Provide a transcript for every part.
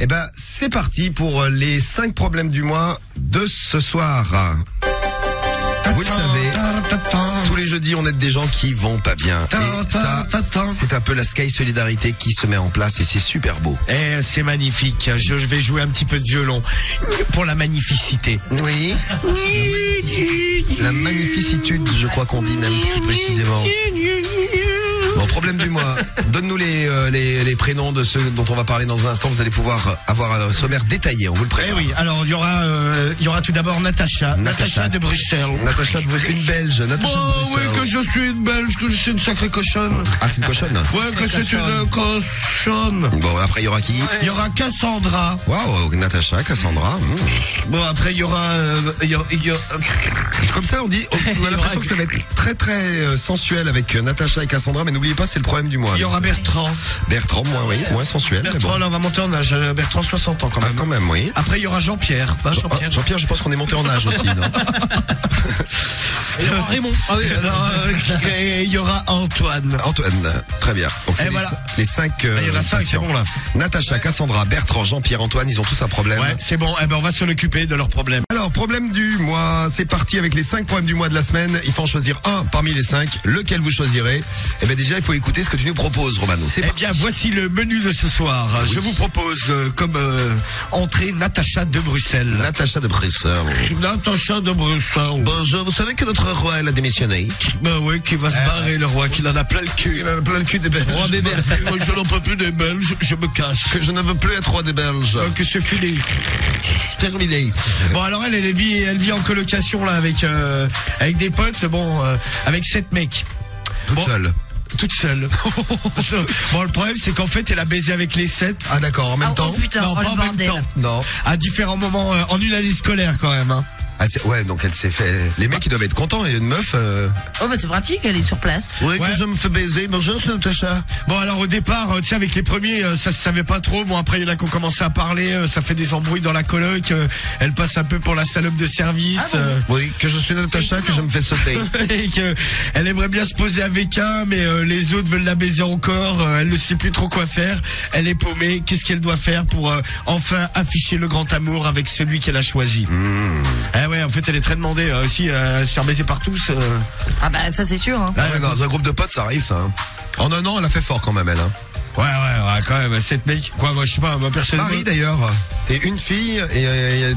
Eh ben, c'est parti pour les 5 problèmes du mois de ce soir. Vous le savez, tous les jeudis, on aide des gens qui vont pas bien. Et ça, c'est un peu la Sky Solidarité qui se met en place et c'est super beau. Eh, c'est magnifique. Je vais jouer un petit peu de violon pour la magnificité. Oui. La magnificitude, je crois qu'on dit même plus précisément. Bon, problème du mois. Donne-nous les prénoms de ceux dont on va parler dans un instant. Vous allez pouvoir avoir un sommaire détaillé. On vous le prépare. Eh oui. Alors, il y aura tout d'abord Natacha de Bruxelles. Natacha de Bruxelles, une Belge. Natacha de Bruxelles. Oui, que je suis une Belge, que je suis une sacrée cochonne. Ah, c'est une cochonne. Ouais, que c'est une cochonne. Bon, après, il y aura qui? Il y aura Cassandra. Waouh, Natacha, Cassandra. Bon, après, il y aura... Comme ça, on a l'impression que ça va être très très sensuel avec Natacha et Cassandra, mais n'oubliez pas, c'est le problème du mois. Il y aura Bertrand. Bertrand, moins sensuel. Bertrand, là, on va monter en âge. Bertrand, 60 ans quand même. Ah, quand même, oui. Après, il y aura Jean-Pierre. Jean-Pierre, je pense qu'on est monté en âge aussi, non? Il y aura Raymond. Ah oui, et il y aura Antoine. Antoine, très bien. Donc c'est les 5. Il y en a 5, c'est bon là. Natacha, Cassandra, Bertrand, Jean-Pierre, Antoine, ils ont tous un problème. Ouais, c'est bon. Eh ben, on va s'en occuper de leurs problèmes. Alors, problème du mois, c'est parti avec les 5 problèmes du mois de la semaine. Il faut en choisir un parmi les 5. Lequel vous choisirez? Eh bien déjà, il faut écouter ce que tu nous proposes, Romano. C'est parti. Bien, voici le menu de ce soir. Oui. Je vous propose comme entrée Natacha de Bruxelles. Natacha de Bruxelles. Natacha de Bruxelles. Bonjour, vous savez que notre roi, elle a démissionné? Ben oui, qui va se barrer, le roi, qu'il en a plein le cul. Il en a plein le cul des Belges. Roi des Belges. Moi, je n'en peux plus des Belges, je me cache. Que je ne veux plus être roi des Belges. Que c'est fini. Terminé. Bon, alors elle vit en colocation là avec des potes, avec 7 mecs. Toute seule. Bon, le problème, c'est qu'en fait, elle a baisé avec les 7. Ah, d'accord, en même temps? Oh putain, non, pas en même temps. Non. À différents moments, en une année scolaire, quand même, hein. Ouais, donc elle s'est fait... Les mecs, ils doivent être contents, et une meuf... Oh, bah c'est pratique, elle est sur place. Oui, que je me fais baiser. Bonjour, c'est Natacha. Bon, alors au départ, tu sais, avec les premiers, ça se savait pas trop. Bon, après, il y en a qui ont commencé à parler, ça fait des embrouilles dans la coloc. Elle passe un peu pour la salope de service. Oui, que je suis Natacha, que je me fais sauter. Et que elle aimerait bien se poser avec un, mais les autres veulent la baiser encore. Elle ne sait plus trop quoi faire. Elle est paumée. Qu'est-ce qu'elle doit faire pour enfin afficher le grand amour avec celui qu'elle a choisi? Ouais, en fait, elle est très demandée aussi à se faire baiser par tous. Ah bah ça c'est sûr. Hein. Dans un groupe de potes, ça arrive ça. Hein. En un an, elle a fait fort quand même, elle. Hein. Ouais, quand même, 7 mecs. Quoi, moi, je sais pas, moi, personnellement. Marie, d'ailleurs, t'es une fille et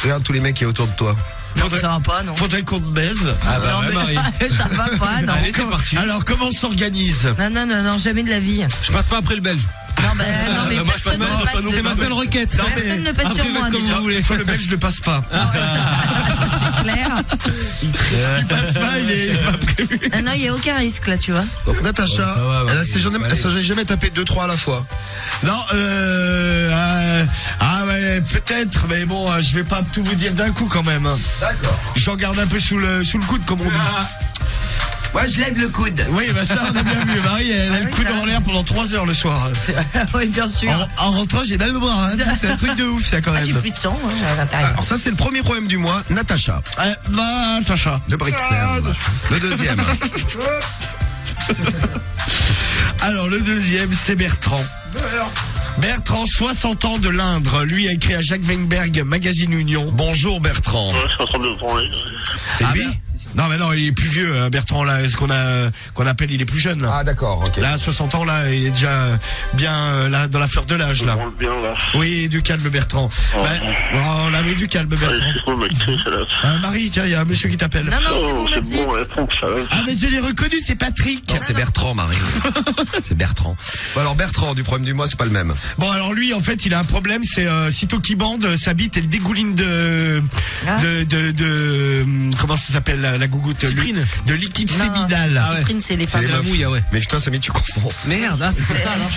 regarde tous les mecs qui est autour de toi. Non, ça va pas, non. Faudrait qu'on te baise. Ah bah non, ouais, Marie. Ça va pas, non. Allez, c'est parti. Alors, comment on s'organise? Non, jamais de la vie. Je passe pas après le Belge. Non, mais moi, personne ne passe. C'est ma seule requête. Personne ne passe sur moi, déjà. Vous voulez, soit le Belge ne passe pas. C'est clair. Il passe pas, il est pas prévu. Non, il n'y a aucun risque, là, tu vois. Donc, Natacha, elle s'est jamais tapé 2-3 à la fois. Non, ouais, peut-être, mais bon, je vais pas tout vous dire d'un coup quand même. D'accord. J'en garde un peu sous le coude, comme on dit. Ouais, je lève le coude. Oui, bah ça, on a bien vu. Marie, elle a le coude en l'air pendant 3 heures le soir. Oui, bien sûr. En rentrant, j'ai mal au bras. Hein. C'est un truc de ouf, ça, quand même. J'ai plus de sang à l'intérieur. Alors ça, c'est le premier problème du mois. Natacha. Natacha. De Bruxelles. Le deuxième. Alors, le deuxième, c'est Bertrand. Bertrand, 60 ans de l'Indre. Lui a écrit à Jacques Weinberg, Magazine Union. Bonjour Bertrand. Ouais, je suis en train de parler. C'est lui? Non, mais non, il est plus vieux, Bertrand, là. Ce qu'on appelle, il est plus jeune, là. Ah, d'accord, ok. Là, à 60 ans, là, il est déjà bien, là, dans la fleur de l'âge, là. Bien, là. Oui, du calme, Bertrand. Oh. On a mis du calme, Bertrand. C'est bon, mec, c'est là. Marie, tiens, il y a un monsieur qui t'appelle. Non, c'est bon, merci. C'est bon, ouais, trompe, ça va. Ah, mais je l'ai reconnu, c'est Patrick. Non, c'est Bertrand, Marie. C'est Bertrand. Bon, alors, Bertrand, du problème du mois, c'est pas le même. Bon, alors lui, en fait, il a un problème, c'est, sitôt qu'il bande, sa bite, elle dégouline comment ça s'appelle, la gougoute? De liquide séminal. Cyprine, c'est les femmes. C'est la mouille, ouais. Mais putain, Samy, tu confonds. Merde, c'est pour ça, alors.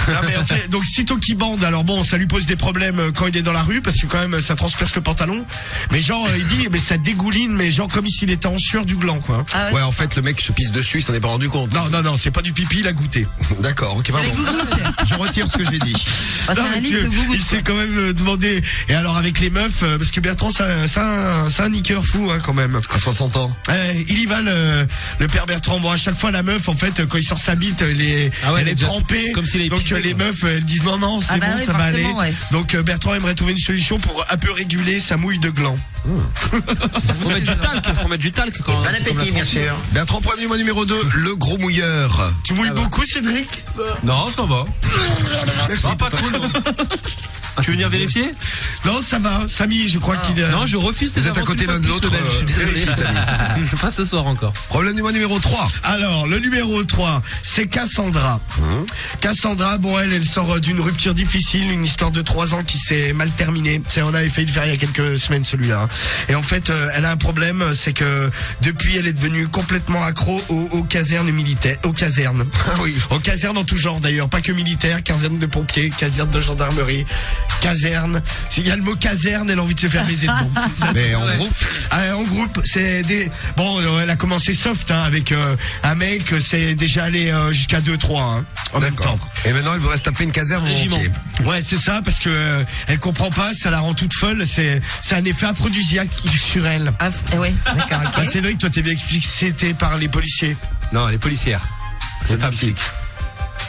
Non, mais en fait, donc, sitôt qu'il bande, alors bon, ça lui pose des problèmes quand il est dans la rue, parce que quand même, ça transperce le pantalon. Mais genre, il dit, mais ça dégouline, mais genre comme s'il était en sueur du gland, quoi. Ah Ouais, en fait, le mec se pisse dessus, il s'en est pas rendu compte. Non, c'est pas du pipi, il a goûté. D'accord, ok, pardon. Je retire ce que j'ai dit. C'est un lit de gougoute. Il s'est quand même demandé. Et alors avec les meufs, parce que Bertrand, c'est un niqueur fou, hein, quand même. À 60 ans. Il y va le père Bertrand. Bon, à chaque fois la meuf, en fait, quand il sort sa bite, elle est trempée. comme s'il avait Donc pissé, les quoi. meufs, elles disent non, c'est bon, oui, ça va aller. forcément, ouais. Donc Bertrand aimerait trouver une solution pour un peu réguler sa mouille de gland. Faut mettre du talc quand. Bon appétit, bien sûr. Bertrand, problème du mois numéro 2, le gros mouilleur. Tu mouilles beaucoup, Cédric? Non, ça va. Merci. Pas trop, non. Tu veux venir vérifier? Non, ça va. Samy, je crois qu'il Non, je refuse tes Vous êtes à avances côté une fois l'un de plus, l'autre. le belge, je suis désolé. Vérifie, Samy. Pas ce soir encore. Problème du mois numéro 3. Alors, le numéro 3, c'est Cassandra. Cassandra, bon, elle sort d'une rupture difficile, une histoire de 3 ans qui s'est mal terminée. On avait failli le faire il y a quelques semaines, celui-là. Hein. Et en fait, elle a un problème, c'est que depuis, elle est devenue complètement accro aux casernes militaires, aux casernes. Ah oui. Aux casernes en tout genre d'ailleurs, pas que militaires, casernes de pompiers, casernes de gendarmerie, casernes. S'il y a le mot caserne, elle a envie de se faire baiser dedans. Mais en groupe. En groupe, c'est des... Bon, elle a commencé soft hein, avec un mec, c'est déjà allé jusqu'à 2-3 hein, en même temps. Et maintenant, elle voudrait se taper une caserne Régiment. entier. Ouais, c'est ça, parce que elle comprend pas, ça la rend toute folle, c'est un effet aphrodisiaque sur elle. Oui, d'accord, ok. Ah, Cédric, toi t'es bien expliqué que c'était par les policiers. Non, les policières. Les femmes flics.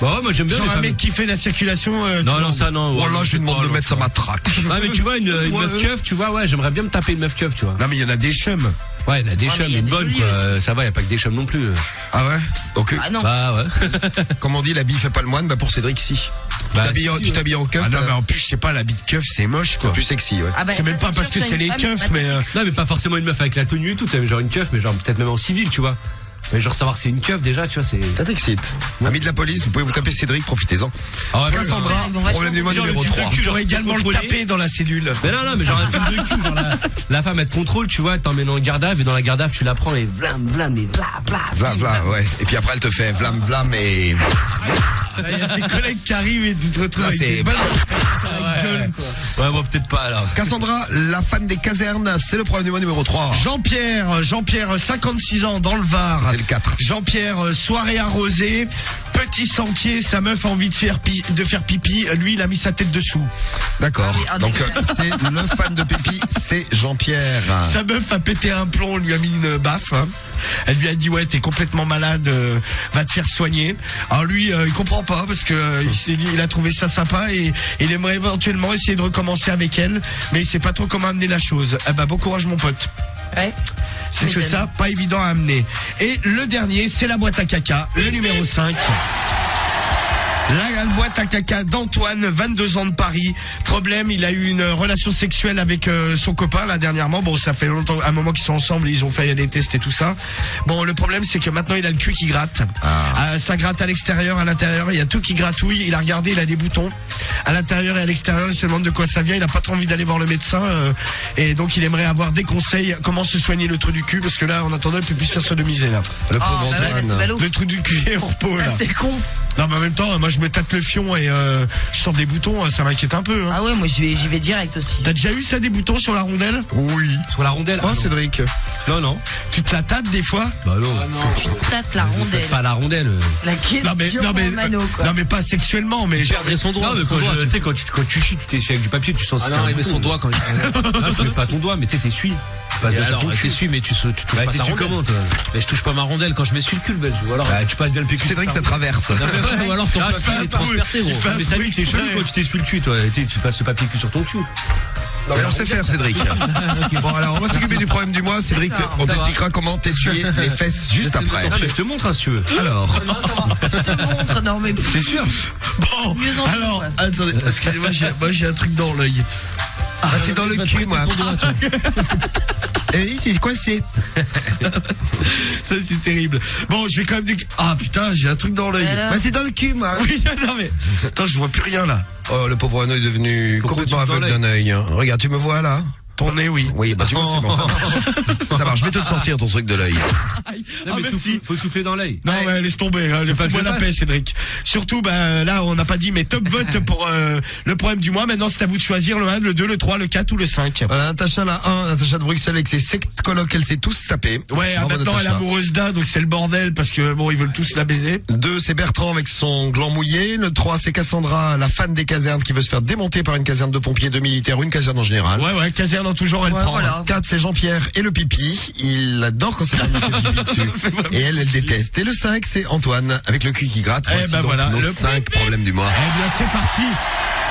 Bon, moi j'aime bien Genre les un femmes. mec qui fait la circulation. Non, ça non. Oh là, je lui demande de non, mettre sa matraque. Ah, mais tu vois, une meuf keuf, tu vois, ouais, j'aimerais bien me taper une meuf keuf, tu vois. Non mais il y en a des chums. Ouais, il y a des chums, mais il y a une des bonne, jolies quoi. Ça va, y a pas que des chums non plus. Ah ouais. Donc, Ah non. Bah, ouais. comme on dit, l'habit fait pas le moine, bah pour Cédric, si. Bah, Tu t'habilles en keuf, Ah non mais en plus je sais pas, la bite keuf c'est moche quoi. plus sexy, ouais. Ah bah, C'est même ça, pas parce sûr que c'est les une femme, keufs, c'est pas mais, très sexy. Non, mais pas forcément une meuf avec la tenue et tout, t'as genre une keuf, mais genre peut-être même en civil, tu vois. Mais genre savoir que c'est une keuf déjà, tu vois, c'est. Ça t'excite. Ami de la police, vous pouvez vous taper Cédric, profitez-en. Ah, Cassandra, ils vont vachement problème du mois Genre, numéro le 3. cul, Tu aurais également le contrôler. taper dans la cellule. Mais non, mais genre un film de cul, genre la femme elle te contrôle, tu vois, t'emmènes en garde à vue, et dans la garde à vue tu la prends et vlam, et Vla, vla, ouais. Et puis après, elle te fait vlam, vlam et... Là, il y a ses collègues qui arrivent et tu te retrouves Là, avec c'est- des bonnes sur la gueule, quoi. Ouais, bon, peut-être pas alors. Cassandra, la fan des casernes, c'est le problème du mois numéro 3. Jean-Pierre, 56 ans, dans le Var. C'est le 4. Jean-Pierre, soirée arrosée, petit sentier, sa meuf a envie de faire pipi, lui il a mis sa tête dessous. D'accord. Ah oui, ah, Donc, d'accord. c'est le fan de Pépi, c'est Jean-Pierre. Sa meuf a pété un plomb, on lui a mis une baffe. Hein. Elle lui a dit ouais t'es complètement malade, va te faire soigner. Alors lui il comprend pas parce que il s'est dit, il a trouvé ça sympa et il aimerait éventuellement essayer de recommencer avec elle, mais il sait pas trop comment amener la chose. Eh ben bon courage mon pote. Ouais. C'est que ça, pas évident à amener. Et le dernier, c'est la boîte à caca, le numéro 5. La boîte à caca d'Antoine, 22 ans de Paris. Problème, il a eu une relation sexuelle avec son copain là dernièrement. Bon, ça fait longtemps, un moment qu'ils sont ensemble, ils ont fait des tests et tout ça. Bon, le problème c'est que maintenant il a le cul qui gratte. Ça gratte à l'extérieur, à l'intérieur, il y a tout qui gratouille. Il a regardé, il a des boutons à l'intérieur et à l'extérieur. Il se demande de quoi ça vient. Il a pas trop envie d'aller voir le médecin et donc il aimerait avoir des conseils comment se soigner le trou du cul parce que là en attendant il peut plus se faire sodomiser là. Le Ah, pauvre bah ouais, bah, c'est Antoine. ballot. Le trou du cul est en repos là. Ça, c'est con. Non mais en même temps, moi je me tâte le fion et je sors des boutons, ça m'inquiète un peu. Hein. Ah ouais, moi j'y vais direct aussi. T'as déjà eu ça des boutons sur la rondelle? Oui. Sur la rondelle. Oh, Cédric. Non. Tu te la tâtes des fois? Bah non. Tâte la rondelle. Pas la rondelle. La question Mano, quoi. non mais pas sexuellement, mais Perdrait son doigt. Non, mais tu sais, quand tu chies, tu t'essuies avec du papier, tu sens Ah non, il met son doigt quand il. Ah, tu mets pas ton doigt, mais tu sais, t'essuies. Pas Et bien sur alors, ton cul. t'essuies, mais tu touches Bah, pas ta t'essuies rondelle. comment, toi? Mais je touche pas ma rondelle quand je m'essuie le cul, le belge. Ou alors. Bah, tu passes bien le PQ. Cédric, ça traverse. Ou alors ton Ah, papier fais est un transpercé, gros. fait un Mais ça lui, truc t'es chelou exprès. quand tu t'essuies le cul, toi. Tu sais, tu passes ce papier cul sur ton cul. Non, mais on sait faire, Cédric. Bon, alors, on va s'occuper du problème du mois. Cédric, on t'expliquera comment t'essuyer les fesses juste après. Ah, mais je te montre, hein, si tu veux. Alors, Je te montre, non mais C'est sûr. bon, Mieux en alors, mieux, attendez, excusez-moi, j'ai un truc dans l'œil. ah, c'est dans le cul, moi. Et c'est quoi, c'est? Ça c'est terrible. Bon, je vais quand même dire que... Ah putain, j'ai un truc dans l'œil. Alors Bah, c'est dans le cul, moi. Oui, non mais... Attends, je vois plus rien là. Oh, le pauvre Renaud est devenu Faut complètement que tu aveugle d'un œil. Regarde, tu me vois là? Ton nez, oui. Oui, bah tu vois, c'est bon, ça marche. Ça marche, je vais te le sortir, ton truc de l'œil. Ah, Non, mais merci. faut souffler dans l'œil. Non, ouais, laisse tomber. Hein, pas que fous-moi je la le paix, fasse. Cédric. Surtout, bah, là, on n'a pas dit, mais top vote pour le problème du mois. Maintenant, c'est à vous de choisir le 1, le 2, le 3, le 4 ou le 5. Voilà, Natacha la 1, Natacha de Bruxelles avec ses 7 colocs, elle s'est tous tapés. Ouais, Bravo, maintenant, elle est Natacha. amoureuse d'un, donc c'est le bordel, parce que, bon, ils veulent tous la baiser. 2, c'est Bertrand avec son gland mouillé. Le 3, c'est Cassandra, la fan des casernes qui veut se faire démonter par une caserne de pompiers, de militaires ou une caserne en général. Ouais, caserne dans tout genre, elle Ouais, prend. voilà. 4, c'est Jean-Pierre et le pipi. Il adore quand c'est pas lui qui fait pipi dessus. Et elle déteste. Et le 5, c'est Antoine avec le cul qui gratte. Voici ben donc voilà, nos le 5 problèmes du mois. Eh bien, c'est parti.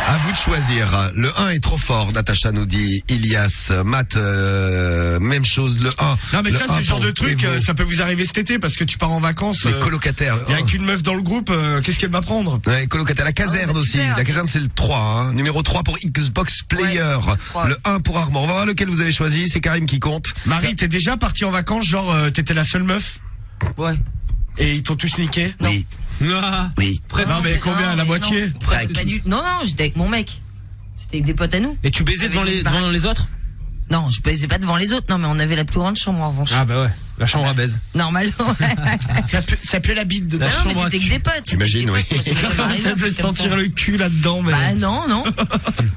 À vous de choisir. Le 1 est trop fort, Natacha nous dit. Ilias, Matt, même chose. Le 1. Non, mais ça, c'est le genre de truc, Evo. ça peut vous arriver cet été parce que tu pars en vacances. Les colocataires. Il y a qu'une meuf dans le groupe, qu'est-ce qu'elle va prendre? Ouais, colocataire. La caserne bah, aussi. super. La caserne, c'est le 3. Hein. Numéro 3 pour Xbox Player. Ouais, 3. Le 1 pour Armand. On va voir lequel vous avez choisi. C'est Karim qui compte. Marie, t'es déjà partie en vacances, genre, t'étais la seule meuf Ouais. et ils t'ont tous niqué? Oui. Ah, Oui. Non, mais combien? La mais moitié? non. Pas du... Non, j'étais avec mon mec. C'était avec des potes à nous. Et tu baisais devant Avec les, une baraque. devant les autres? Non, je baisais pas devant les autres. Non, mais on avait la plus grande chambre en revanche. Bah ouais. La chambre à baise. Normalement. Ça pue la bite dedans. La Non, mais chambre à c'était que cul. des potes. T'imagines, oui. Ça devait sentir le cul là-dedans, mais. Bah non.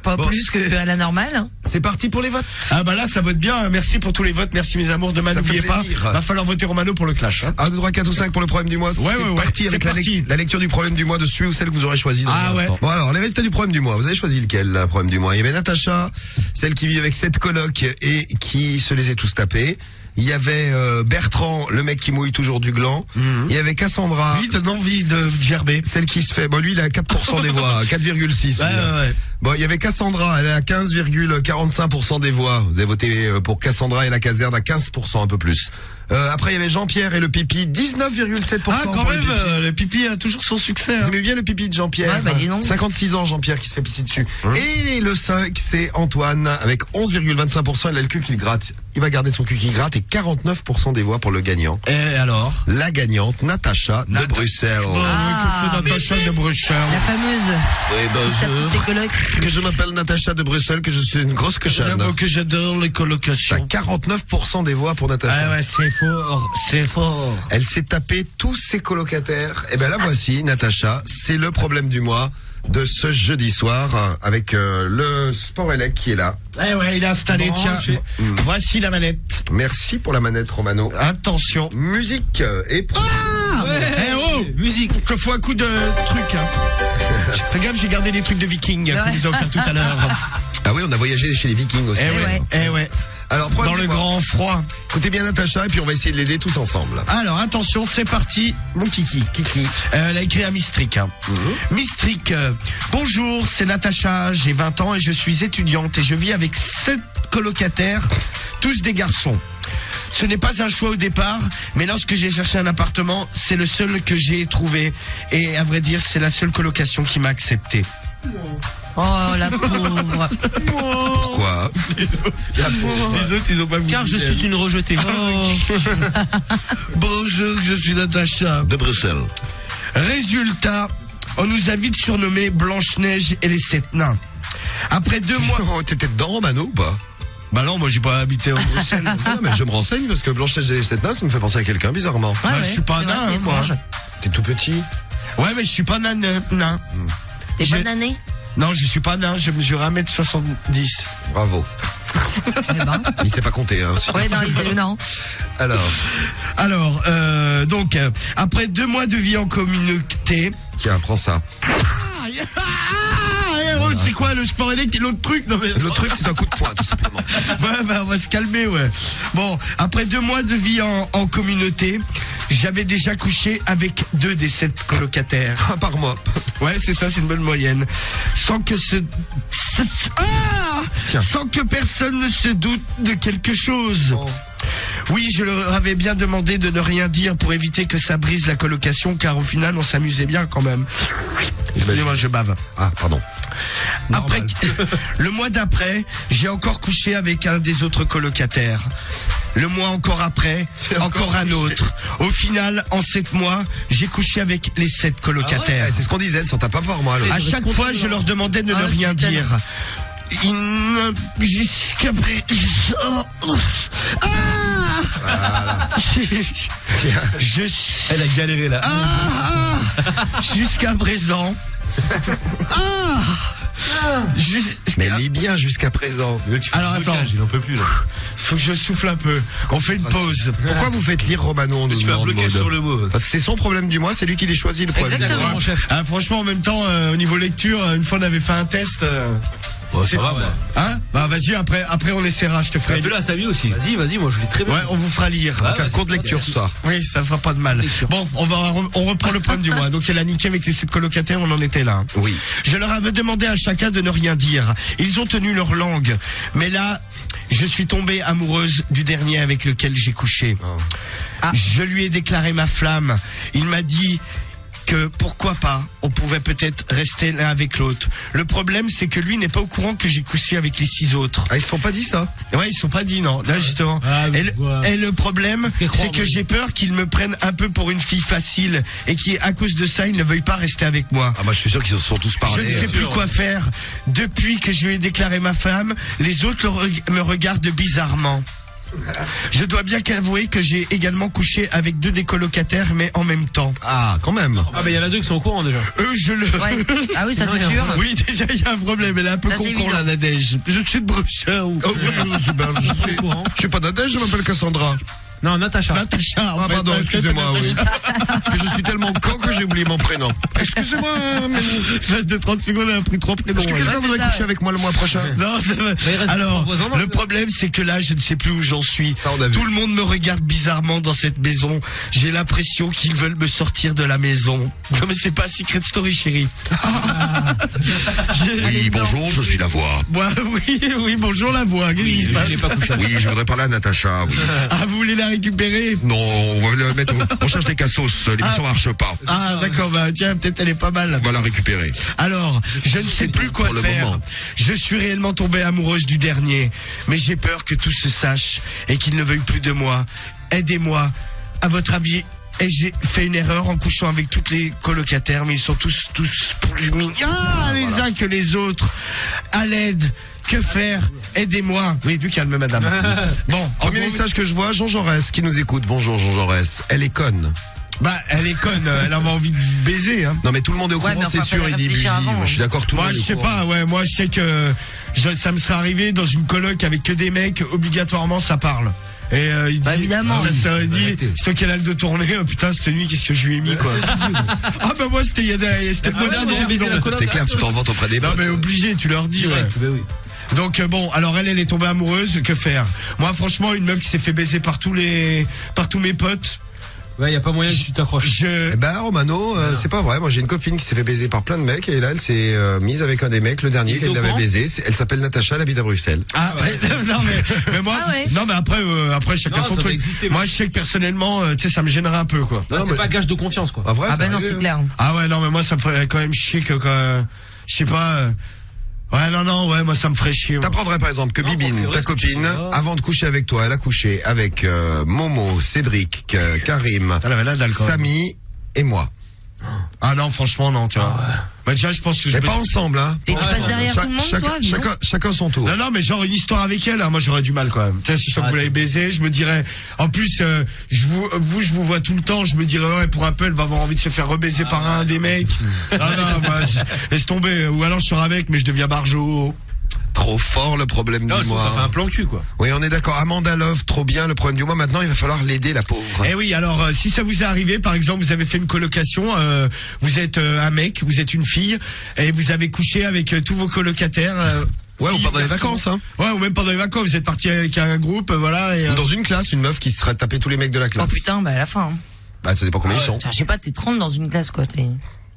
Pas Bon. plus que à la normale. Hein. C'est parti pour les votes. Ah bah là, ça vote bien. Merci pour tous les votes. Merci mes amours. Demain, Ça fait n'oubliez pas. plaisir. Va falloir voter Romano pour le clash. Hein. 1, 2, 3, 4 ou 5 pour le problème du mois. Ouais, c'est ouais, parti c'est avec parti. la lecture du problème du mois de celui ou celle que vous aurez choisi dans Ah un ouais. instant. Bon alors, les résultats du problème du mois. Vous avez choisi lequel, le problème du mois? Il y avait Natacha, celle qui vit avec 7 colocs et qui se les est tous tapés. Il y avait Bertrand, le mec qui mouille toujours du gland. Il y avait Cassandra, Oui, t'as envie de gerber. celle qui se fait... Bon, lui, il a 4% des voix, 4,6. Ouais. Bon, il y avait Cassandra, elle est à 15,45% des voix. Vous avez voté pour Cassandra et la caserne à 15%, un peu plus. Après, il y avait Jean-Pierre et le pipi, 19,7%. Ah, quand pour le même, pipi. le pipi a toujours son succès. Vous Hein. aimez bien le pipi de Jean-Pierre? Ouais, bah, dis donc. 56 ans, Jean-Pierre qui se fait pisser dessus. Et le 5, c'est Antoine, avec 11,25%. Il a le cul qui gratte. Il va garder son cul qui gratte et 49% des voix pour le gagnant. Et alors? La gagnante, Natacha de Bruxelles. Bon, que fait Natacha de Bruxelles? La fameuse. Oui, Qui tape tous ses bonjour. colocs. Que je m'appelle Natacha de Bruxelles, que je suis une grosse cochonne. J'avoue que j'adore les T'as colocations. 49% des voix pour Natacha. Ah ouais, c'est fort, c'est fort. Elle s'est tapé tous ses colocataires. Et ben la voici, Natacha. C'est le problème du mois de ce jeudi soir avec le Sport Elec qui est là. Ouais, il est installé, tiens. Voici la manette. Merci pour la manette, Romano. Attention. Musique et Eh oh! Musique. Je fous un coup de truc. Hein. Fais gaffe, j'ai gardé des trucs de Viking qu'on nous a offert tout à l'heure. Ah oui, on a voyagé chez les Vikings aussi. Eh ouais. Alors, Dans problème le du mois. grand froid. Écoutez bien Natacha et puis on va essayer de l'aider tous ensemble. Alors, attention, c'est parti. Mon kiki. Elle a écrit à Mistrik. Hein. Mistrik, bonjour, c'est Natacha, j'ai 20 ans et je suis étudiante et je vis avec 7 colocataires, tous des garçons. Ce n'est pas un choix au départ, mais lorsque j'ai cherché un appartement, c'est le seul que j'ai trouvé. Et à vrai dire, c'est la seule colocation qui m'a accepté. Oh la pauvre. Pourquoi? Les autres, ils ont pas voulu. Car je suis une rejetée. Bonjour, je suis Natacha. De Bruxelles. Résultat, on nous a vite surnommés Blanche-Neige et les 7 nains. Après 2 mois... Oh, t'étais dedans, Romano, ou pas? Bah non, moi j'ai pas habité en Bruxelles. Ah, mais je me renseigne parce que Blanche-Neige et les 7 nains, ça me fait penser à quelqu'un, bizarrement. Ouais, je suis pas c'est nain, vrai, c'est hein, moi. étrange. T'es tout petit. Ouais, mais je suis pas nain. T'es J'ai- bonne année? Non, je suis pas nain, je mesure 1m70. Bravo. Eh ben. Il sait pas compter, hein. Ouais, non. Alors, Donc, après 2 mois de vie en communauté... tiens, prends ça. C'est quoi le sport électrique, l'autre truc? Non, mais... Le truc, c'est un coup de poing, tout simplement. Ouais, bah, on va se calmer, ouais. Bon, après 2 mois de vie en communauté, j'avais déjà couché avec 2 des 7 colocataires. Un par mois. Ouais, c'est ça, c'est une bonne moyenne. Sans que Tiens. sans que personne ne se doute de quelque chose. Oui, je leur avais bien demandé de ne rien dire pour éviter que ça brise la colocation, car au final, on s'amusait bien quand même. Excusez-moi, je bave. Ah, pardon. Après, le mois d'après, j'ai encore couché avec un des autres colocataires. Le mois encore après, encore un autre. Au final, en 7 mois, j'ai couché avec les 7 colocataires. Ouais, c'est ce qu'on disait, elle s'en tape pas par moi. À chaque fois, je leur demandais de ne rien dire. Jusqu'après... Elle a galéré là. Jusqu'à présent... Mais lis bien jusqu'à présent. Alors attends, Il en peut plus là. faut que je souffle un peu. On fait une pause. Pourquoi vous faites lire Romano? On nous Tu vas demande, bloquer Maud. sur le mot. Parce que c'est son problème du mois, c'est lui qui les choisit le problème du Exactement. mois. Mon chef. Ah, franchement, en même temps, au niveau lecture, une fois on avait fait un test. Oh, ça va, ouais. Hein? Bah vas-y, après on essaiera, je te ferai. Fais-le à Samy aussi. Vas-y, moi je l'ai très bien. Ouais, on vous fera lire. On va Ouais, faire ouais, cours de c'est lecture ce soir. Oui, ça fera pas de mal. Bon, on reprend le problème du mois. Donc elle a niqué avec les 7 colocataires, on en était là. Oui. Je leur avais demandé à chacun de ne rien dire. Ils ont tenu leur langue. Mais là, je suis tombée amoureuse du dernier avec lequel j'ai couché. Je lui ai déclaré ma flamme. Il m'a dit que pourquoi pas, on pouvait peut-être rester l'un avec l'autre. Le problème, c'est que lui n'est pas au courant que j'ai couché avec les 6 autres. Ah, ils se sont pas dit ça? Ouais, ils se sont pas dit, non. Là, justement. Et le problème, c'est que j'ai peur qu'ils me prennent un peu pour une fille facile et qu'à cause de ça, ils ne veuillent pas rester avec moi. Ah, moi, je suis sûr qu'ils se sont tous Je parlé. ne sais plus quoi faire. Depuis que je lui ai déclaré ma femme, les autres me regardent bizarrement. Je dois bien qu'avouer que j'ai également couché avec 2 des colocataires, mais en même temps. Ah, quand même. Ah, bah, il y en a 2 qui sont au courant déjà. Eux, je le... Ouais. Ah oui, ça c'est sûr. Oui, déjà, il y a un problème. Elle est un peu Ça, c'est con évident. la Nadège. Je suis de Bruxelles. Oh, je suis pas Nadège, je m'appelle Cassandra. Non, Natacha. Natacha. en Ah, fait. pardon, Ouais, excusez-moi, c'est oui. Que je suis tellement con que j'ai oublié mon prénom. Excusez-moi, mais... L'espace de 30 secondes, elle a pris 3 prénoms. Est-ce que quelqu'un voudrait coucher avec moi le mois prochain? Non, ça va. il reste Alors, 3 voisins, non, le problème, c'est que là, je ne sais plus où j'en suis. Ça, on a vu. Tout le monde me regarde bizarrement dans cette maison. J'ai l'impression qu'ils veulent me sortir de la maison. Non, mais c'est pas Secret Story, chérie. Oui, bonjour, je suis la voix. Moi, oui, bonjour la voix. Qu'est-ce qui se passe? Oui, je voudrais parler à Natacha, oui. Ah, vous voulez la récupérer? Non, on va le mettre on cherche des cassos, l'émission marche pas. Ah, d'accord, bah, tiens, peut-être elle est pas mal. On va la récupérer. Alors, je ne sais plus quoi pour le faire. moment. Je suis réellement tombée amoureuse du dernier, mais j'ai peur que tout se sache et qu'il ne veuille plus de moi. Aidez-moi. À votre avis, ai-je fait une erreur en couchant avec toutes les colocataires, mais ils sont tous plus mignons les uns que les autres. À l'aide. Que faire? Aidez-moi. Oui, du calme, madame. Bon, Premier message que je vois, Jean Jaurès qui nous écoute. Bonjour Jean Jaurès. Elle est conne. Bah, elle est conne, elle avait envie de baiser, hein. Non mais tout le monde est au Ouais, courant, mais c'est enfin, sûr, fallait il dit réfléchir Buzy. avant, Moi, je suis d'accord, tout le Moi, monde je est au sais courant. pas, ouais, moi, je sais que ça me serait arrivé dans une coloc avec que des mecs, obligatoirement, ça parle. Et il Bah, dit, évidemment. ça serait dit, arrêtez. c'est toi qui a de tourner, oh, putain, cette nuit, qu'est-ce que je lui ai mis, quoi. Ah bah moi, c'était moderne, ouais, dis donc. coloc. C'est clair, tu t'en vantes auprès des Non potes. mais obligé, tu leur dis, ouais. oui. Donc bon, alors elle est tombée amoureuse, que faire? Moi, franchement, une meuf qui s'est fait baiser par tous mes potes, Ouais, y a pas moyen que tu t'accroches. Eh ben Romano, c'est pas vrai. Moi j'ai une copine qui s'est fait baiser par plein de mecs et là elle s'est mise avec un des mecs, le dernier Il était qu'elle au l'avait courant baisé. Elle s'appelle Natacha, elle habite à Bruxelles. Ah ouais, non mais moi Ah ouais. non mais après chacun Non, son ça doit truc. exister, Moi je sais que personnellement tu sais ça me gênerait un peu quoi. Non, c'est mais- pas gage de confiance, quoi. En vrai, Ah ça bah non, arrive, c'est hein. clair. Ah ouais non mais moi ça me ferait quand même chier que je sais pas ouais non ouais moi ça me ferait chier. Ouais. T'apprendrais par exemple que Non, Bibine, c'est vrai ta ce que tu copine, dis, là. avant de coucher avec toi, elle a couché avec Momo, Cédric, Karim, Elle avait là d'alcool. Samy et moi. Ah non franchement non tu vois. Bah déjà je pense que je Mais me pas suis- ensemble, hein. Et tu passes derrière tout le monde, toi, dis donc. chacun son tour. Non mais genre une histoire avec elle, hein, moi j'aurais du mal quand même. Tu sais, si je sens que vous l'avez baisé, je me dirais. En plus, je vous vois tout le temps, je me dirais ouais pour un peu, elle va avoir envie de se faire rebaiser par un des mecs. Ah non, bah, laisse tomber. Ou alors je sors avec, mais je deviens barjot. Trop fort le problème Non, du ils ont mois. fait un plan cul, quoi. Oui, on est d'accord. Amanda Love, trop bien le problème du mois. Maintenant, il va falloir l'aider, la pauvre. Eh oui, alors si ça vous est arrivé, par exemple, vous avez fait une colocation, vous êtes un mec, vous êtes une fille, et vous avez couché avec tous vos colocataires. Ouais, ou filles, pendant les garçons. vacances, hein. Ouais, ou même pendant les vacances, vous êtes parti avec un groupe, voilà. Et, Ou dans une classe, une meuf qui se serait tapé tous les mecs de la Oh classe. putain, bah à la fin. Hein. Bah, ça dépend combien ils sont. Enfin, je sais pas, t'es 30 dans une classe, quoi.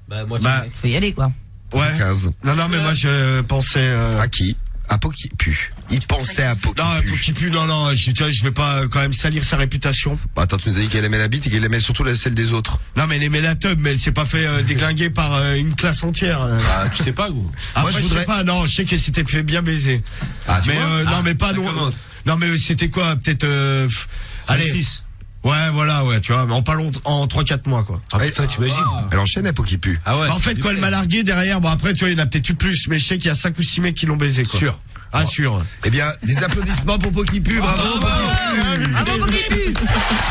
Bah, moi, Bah, Faut y aller, quoi. ouais. 15. Non, mais moi je pensais. À qui? À Pokipu. Il pensait à Pokipu. Non, faut qu'il pue, non, je vais pas quand même salir sa réputation. Bah, attends, tu nous as dit qu'elle aimait la bite et qu'elle aimait surtout celle des autres. Non, mais elle aimait la teub, mais elle s'est pas fait déglinguer par une classe entière. bah, tu sais pas, gros. Après, Moi, je je sais pas, non, je sais qu'elle s'était fait bien baiser. Ah, tu Mais vois non, mais pas ça non. commence. Non, mais c'était quoi, peut-être allez. 6. Ouais, voilà, ouais, tu vois, mais en 3-4 mois, quoi. Ah, putain, t'imagines? Elle enchaîne à Pokipu. Ah ouais. Bah, en fait, quand elle m'a largué derrière, bon après, tu vois, il y en a peut-être eu plus, mais je sais qu'il y a 5 ou 6 mecs qui l'ont baisé, quoi. Sûr. Ah, sûr. Eh bien, des applaudissements pour Pokipu. Bravo, Pokipu. Ah bon, Pokipu.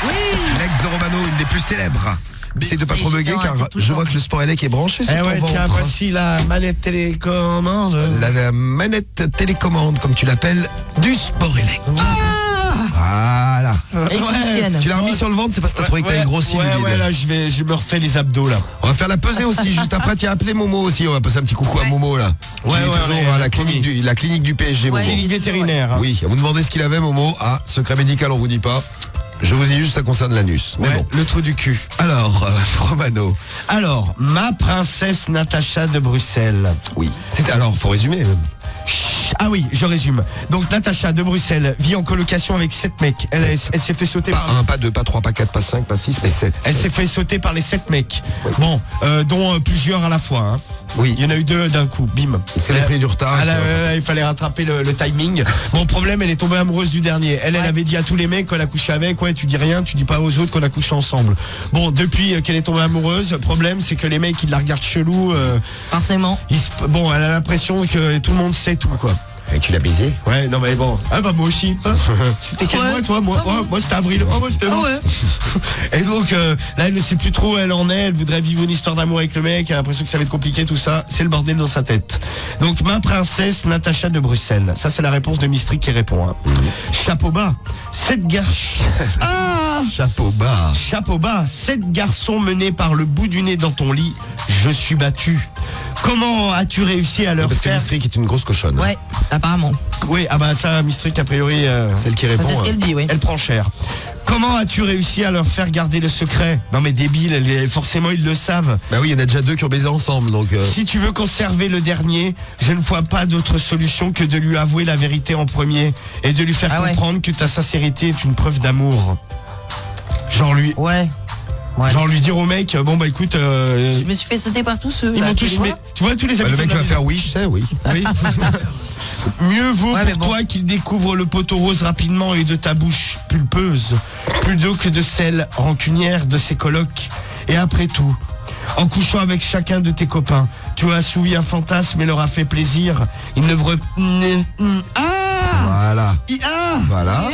Oui. L'ex de Romano, une des plus célèbres. Essaye de pas trop bugger car je vois que le sport élec est branché sur Eh ton ouais, tiens, ventre. voici la manette télécommande. La manette télécommande, comme tu l'appelles, du sport élec. Ah Voilà. Et il fonctionne. Tu l'as remis sur le ventre, c'est parce que t'as trouvé que t'avais grossi le vide. Ouais, là, je me refais les abdos, là. On va faire la pesée aussi, juste après, tiens, appelez Momo aussi, on va passer un petit coucou à Momo, là. Ouais, Qui est ouais, toujours ouais, à la ouais. clinique du PSG, Ouais. Momo. Clinique vétérinaire. Hein. Oui, vous demandez ce qu'il avait, Momo. Ah, secret médical, on vous dit pas. Je vous dis juste, ça concerne l'anus. Mais Ouais, bon. le trou du cul. Alors, Romano. Alors, ma princesse Natacha de Bruxelles. Oui. Alors, faut résumer, même. Ah oui, je résume. Donc Natacha de Bruxelles vit en colocation avec 7 mecs. Elle s'est fait sauter Pas par... 1, pas 2, pas 3, pas 4, pas 5, pas 6, mais 7. Elle s'est fait sauter par les 7 mecs. Oui. Bon, dont plusieurs à la fois. Hein. Oui. Il y en a eu 2 d'un coup, bim. Est-ce qu'elle a pris du retard? Il fallait rattraper le timing. Bon, problème, elle est tombée amoureuse du dernier. Elle avait dit à tous les mecs qu'on a couché avec, ouais, tu dis rien, tu dis pas aux autres qu'on a couché ensemble. Bon, depuis qu'elle est tombée amoureuse, problème, c'est que les mecs, ils la regardent chelou. Forcément. Bon, elle a l'impression que tout le monde sait tout, quoi. Et tu l'as baisé? Ouais, non mais bon. Ah bah moi aussi. C'était quel mois toi? Moi c'était avril. Oh moi c'était mars. Et donc là elle ne sait plus trop où elle en est. Elle voudrait vivre une histoire d'amour avec le mec. Elle a l'impression que ça va être compliqué tout ça. C'est le bordel dans sa tête. Donc ma princesse Natacha de Bruxelles. Ça c'est la réponse de Mistri qui répond. Hein. Chapeau bas. 7 garçons. Ah. Chapeau bas. Chapeau bas. 7 garçons menés par le bout du nez dans ton lit. Je suis battu. Comment as-tu réussi à leur Parce que faire... Mistri qui est une grosse cochonne. Ouais, apparemment. Oui, ah bah ça, Mistrik, a priori, Celle qui Ça, répond. c'est ce qu'elle dit, oui. elle prend cher. Comment as-tu réussi à leur faire garder le secret? Non mais débile, forcément ils le savent. Bah oui, il y en a déjà 2 qui ont baisé ensemble, donc. Si tu veux conserver le dernier, je ne vois pas d'autre solution que de lui avouer la vérité en premier et de lui faire Ah ouais. comprendre que ta sincérité est une preuve d'amour. Genre lui dire au mec, bon bah écoute, Je me suis fait sauter par tous ceux. ils là, m'ont tu tous les vois mis. Tu vois tous les Bah, le habitants mec de la va maison. faire oui, je sais, oui. Oui. Mieux vaut Ouais, mais pour bon. toi qu'il découvre le poteau rose rapidement et de ta bouche pulpeuse, plutôt que de celle rancunière de ses colocs. Et après tout, en couchant avec chacun de tes copains, tu as assouvi un fantasme et leur as fait plaisir. Il ne devrait... Voilà. Voilà.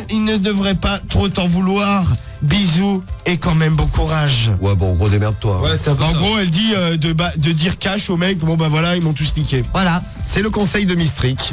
Il ne devrait pas trop t'en vouloir. Bisous et quand même bon courage. Ouais, bon, gros, démerde-toi. Ouais, c'est un peu En ça. gros, elle dit de dire cash aux mecs, bon bah voilà, ils m'ont tous niqué. Voilà. C'est le conseil de Mistrik.